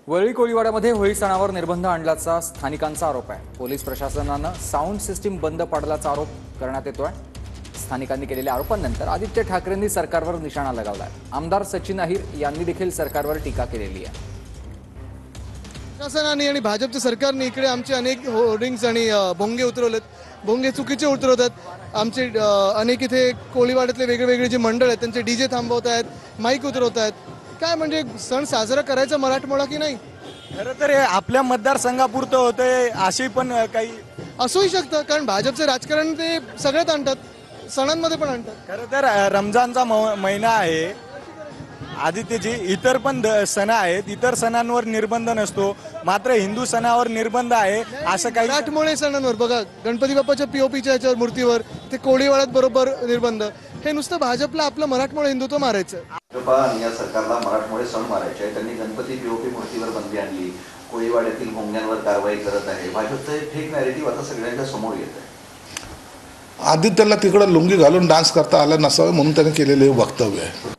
वरळी कोळीवाड्यामध्ये होळी सणावर निर्बंध आणल्याचा स्थानिकांचा आरोप आहे। पोलीस प्रशासनानं साऊंड सिस्टीम बंद पाडल्याचा आरोप करण्यात येतोय। स्थानिकांनी केलेल्या आरोपांनंतर आदित्य ठाकरेंनी सरकारवर निशाणा लगावलाय। आमदार सचिन अहिर यांनी देखील सरकारवर टीका केलेली आहे। प्रशासनाने आणि भाजपच्या सरकारने इकडे आमचे अनेक होर्डिंग्स आणि भोंगे उतरवलेत। भोंगे चुकीचे उतरवतात। आमचे अनेक इथे कोळीवाड्यातले वेगवेगळे जे मंडळ आहेत त्यांचे डीजे थांबवत आहेत, माईक उतरवत आहेत। काय म्हणजे सण साजरा करायचा मराठमोळा की नाही? खरं तर हे आपल्या मतदारसंघापुरतं होतंय अशी पण काही असूही शकतं, कारण भाजपचे राजकारण ते सगळ्यात आणतात, सणांमध्ये पण आणतात। खरं तर रमजानचा महिना आहे आदित्यजी, इतर पण सण आहेत, इतर सणांवर निर्बंध नसतो, मात्र हिंदू सणावर निर्बंध आहे असं काही मराठमोळे सणांवर बघा, गणपती बाप्पाच्या पीओपीच्या याच्यावर मूर्तीवर ते कोळीवाड्यात बरोबर निर्बंध। हे नुसतं भाजपला आपलं मराठमोळे हिंदुत्व मारायचं। भाजपा आणि या सरकारला मराठमोळे सण मारायचे आहे। त्यांनी गणपती पीओपी मूर्तीवर बंदी आणली, कोळीवाड्यातील भोंग्यांवर कारवाई करत आहे। भाजपचं हे फेक नॅरेटिव्ह आता सगळ्यांच्या समोर येत आहे। आदित्यला तिकडं लुंगी घालून डान्स करता आला नसावं म्हणून त्याने केलेले वक्तव्य आहे।